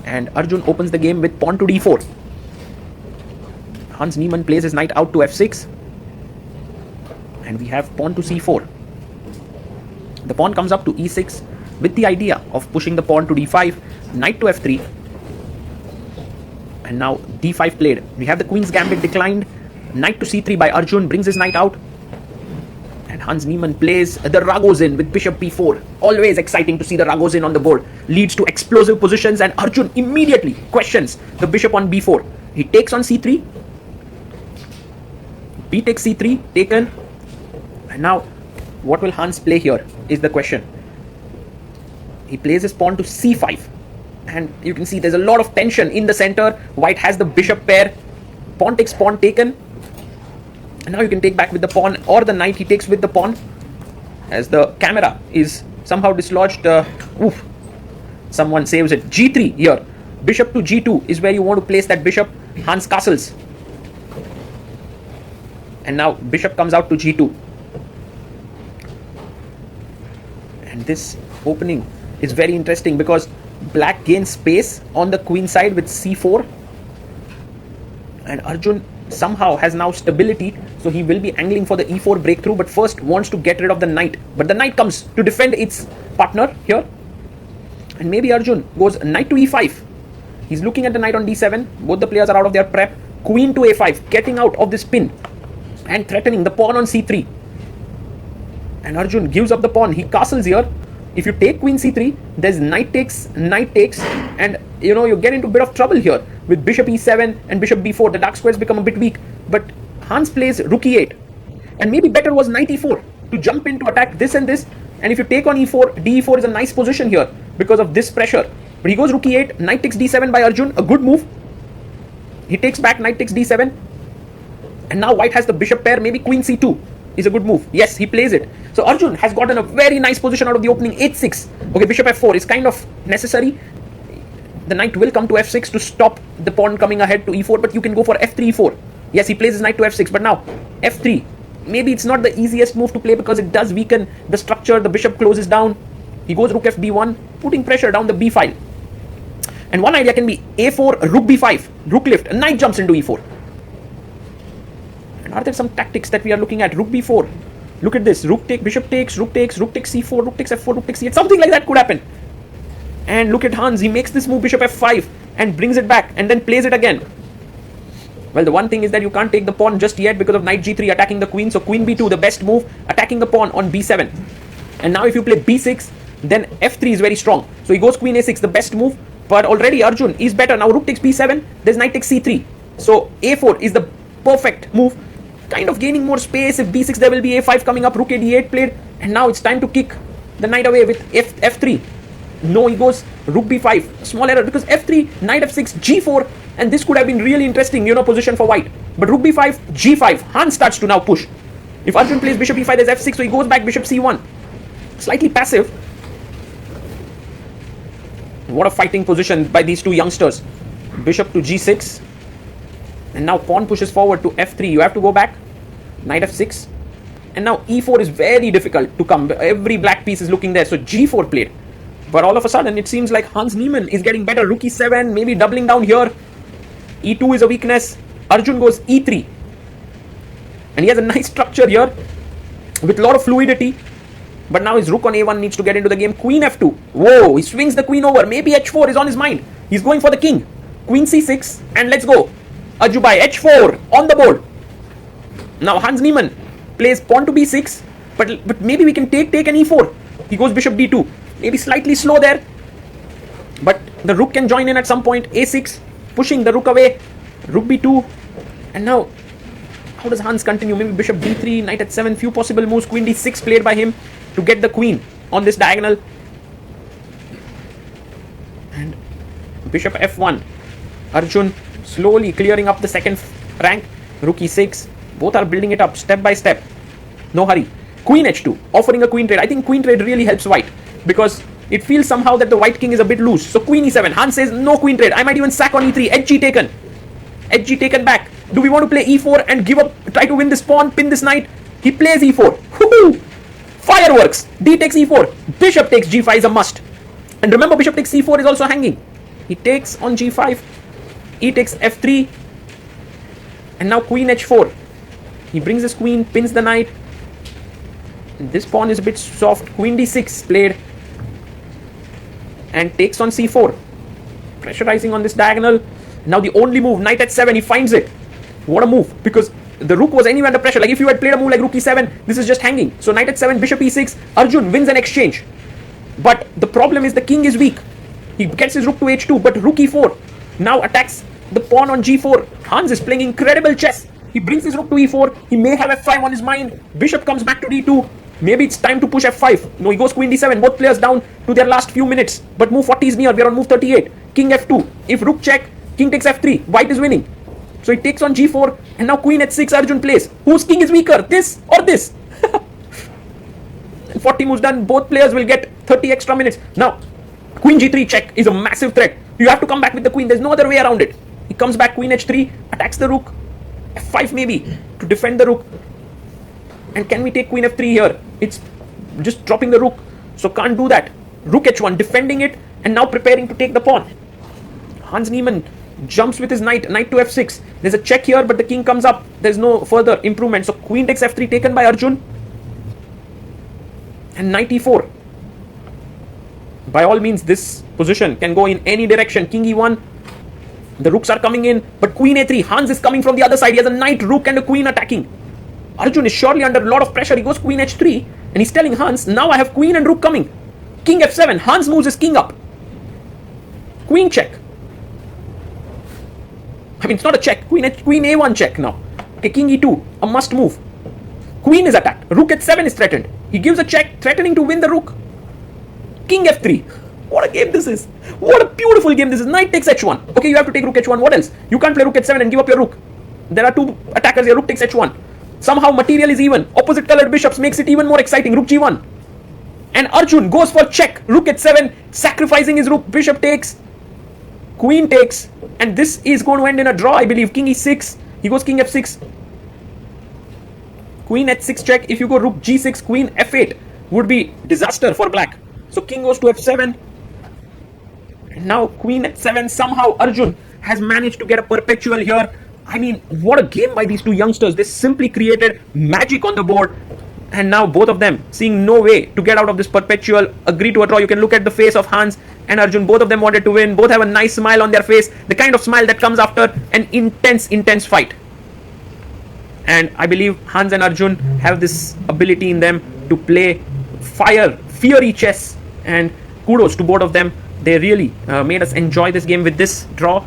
And Arjun opens the game with pawn to d4. Hans Niemann plays his knight out to f6. And we have pawn to c4. The pawn comes up to e6 with the idea of pushing the pawn to d5, knight to f3. And now d5 played. We have the queen's gambit declined. Knight to c3 by Arjun brings his knight out. And Hans Niemann plays the Ragozin with bishop b4. Always exciting to see the Ragozin on the board. Leads to explosive positions, and Arjun immediately questions the bishop on b4. He takes on c3. B takes c3, taken. And now, what will Hans play here is the question. He plays his pawn to c5. And you can see there's a lot of tension in the center. White has the bishop pair. Pawn takes pawn, taken. And now you can take back with the pawn, or the knight he takes with the pawn. As the camera is somehow dislodged. Someone saves it. g3 here. Bishop to g2 is where you want to place that bishop. Hans castles. And now bishop comes out to g2. And this opening is very interesting because black gains space on the queen side with c4. And Arjun somehow has now stability, so he will be angling for the e4 breakthrough, but first wants to get rid of the knight. But the knight comes to defend its partner here. And maybe Arjun goes knight to e5. He's looking at the knight on d7. Both the players are out of their prep. Queen to a5, getting out of this pin and threatening the pawn on c3. And Arjun gives up the pawn. He castles here. If you take queen c3, there's knight takes, and you get into a bit of trouble here with bishop e7 and bishop b4. The dark squares become a bit weak, but Hans plays rook e8, and maybe better was knight e4 to jump in to attack this and this. And if you take on e4, de4 is a nice position here because of this pressure. But he goes rook e8, knight takes d7 by Arjun, a good move. He takes back, knight takes d7, and now white has the bishop pair. Maybe queen c2 is a good move. Yes, he plays it. So Arjun has gotten a very nice position out of the opening. h6. Okay, bishop f4 is kind of necessary. The knight will come to f6 to stop the pawn coming ahead to e4, but you can go for f3, e4. Yes, he plays his knight to f6, but now f3. Maybe it's not the easiest move to play because it does weaken the structure. The bishop closes down. He goes rook fb1, putting pressure down the b file. And one idea can be a4, rook b5, rook lift, a knight jumps into e4. And are there some tactics that we are looking at? Rook b4. Look at this. Rook take, bishop takes, rook takes c4, rook takes f4, rook takes c8. Something like that could happen. And look at Hans. He makes this move, bishop f5, and brings it back and then plays it again. Well, the one thing is that you can't take the pawn just yet because of knight g3 attacking the queen. So queen b2, the best move, attacking the pawn on b7. And now if you play b6, then f3 is very strong. So he goes queen a6, the best move. But already Arjun is better. Now rook takes b7, there's knight takes c3. So a4 is the perfect move. Kind of gaining more space. If b6, there will be a5 coming up, rook a d8 played. And now it's time to kick the knight away with f3. No, he goes rook b5. Small error because f3, knight f6, g4. And this could have been really interesting, position for white. But rook b5, g5. Hans starts to now push. If Arjun plays bishop e5, there's f6. So he goes back bishop c1. Slightly passive. What a fighting position by these two youngsters. Bishop to g6. And now pawn pushes forward to f3. You have to go back. Knight f6. And now e4 is very difficult to come. Every black piece is looking there. So g4 played. But all of a sudden, it seems like Hans Niemann is getting better. Rook e7, maybe doubling down here. e2 is a weakness. Arjun goes e3. And he has a nice structure here with a lot of fluidity. But now his rook on a1 needs to get into the game. Queen f2. Whoa, he swings the queen over. Maybe h4 is on his mind. He's going for the king. Queen c6. And let's go. Ajubai, h4 on the board. Now Hans Niemann plays pawn to b6. But maybe we can take an e4. He goes bishop d2. Maybe slightly slow there. But the rook can join in at some point. a6. Pushing the rook away. Rook b2. And now, how does Hans continue? Maybe bishop d3, knight h7. Few possible moves. Queen d6 played by him to get the queen on this diagonal. And bishop f1. Arjun slowly clearing up the second rank. Rook e6. Both are building it up step by step. No hurry. Queen h2. Offering a queen trade. I think queen trade really helps white because it feels somehow that the white king is a bit loose. So queen e7. Hans says no queen trade. I might even sack on e3. Hg taken. Hg taken back. Do we want to play e4 and give up, try to win this pawn, pin this knight? He plays e4. Woohoo! Fireworks. D takes e4. Bishop takes g5 is a must. And remember, bishop takes c4 is also hanging. He takes on g5. E takes f3. And now queen h4. He brings his queen, pins the knight. This pawn is a bit soft. Queen d6 played. And takes on c4. Pressurizing on this diagonal. Now the only move, knight h7, he finds it. What a move, because the rook was anywhere under pressure. Like if you had played a move like rook e7, this is just hanging. So knight h7, bishop e6, Arjun wins an exchange. But the problem is the king is weak. He gets his rook to h2, but rook e4 now attacks the pawn on g4. Hans is playing incredible chess. He brings his rook to e4. He may have f5 on his mind. Bishop comes back to d2. Maybe it's time to push f5. No, he goes queen d7. Both players down to their last few minutes. But move 40 is near. We are on move 38. King f2. If rook check, king takes f3. White is winning. So he takes on g4. And now queen h6 Arjun plays. Whose king is weaker? This or this? 40 moves done. Both players will get 30 extra minutes. Now, queen g3 check is a massive threat. You have to come back with the queen. There's no other way around it. He comes back, queen h3, attacks the rook. f5 maybe to defend the rook. And can we take queen f3 here? It's just dropping the rook. So can't do that. Rook h1, defending it. And now preparing to take the pawn. Hans Niemann jumps with his knight. Knight to f6. There's a check here, but the king comes up. There's no further improvement. So queen takes f3 taken by Arjun. And knight e4. By all means, this position can go in any direction. King e1. The rooks are coming in. But queen a3. Hans is coming from the other side. He has a knight, rook and a queen attacking. Arjun is surely under a lot of pressure. He goes queen h3. And he's telling Hans, now I have queen and rook coming. King f7. Hans moves his king up. Queen check. I mean, it's not a check. Queen a1 check now. Okay, king e2. A must move. Queen is attacked. Rook h7 is threatened. He gives a check, threatening to win the rook. King f3. What a game this is. What a beautiful game this is. Knight takes h1. Okay, you have to take rook h1. What else? You can't play rook h7 and give up your rook. There are two attackers here. Rook takes h1. Somehow material is even. Opposite colored bishops makes it even more exciting. Rook g1. And Arjun goes for check. Rook h7. Sacrificing his rook. Bishop takes. Queen takes. And this is going to end in a draw, I believe. King e6. He goes king f6. Queen h6 check. If you go rook g6, queen f8 would be disaster for black. So king goes to f7. And now queen h7. Somehow Arjun has managed to get a perpetual here. I mean, what a game by these two youngsters. They simply created magic on the board. And now both of them, seeing no way to get out of this perpetual, agree to a draw. You can look at the face of Hans and Arjun. Both of them wanted to win. Both have a nice smile on their face. The kind of smile that comes after an intense fight. And I believe Hans and Arjun have this ability in them to play fiery chess. And kudos to both of them. They really made us enjoy this game with this draw.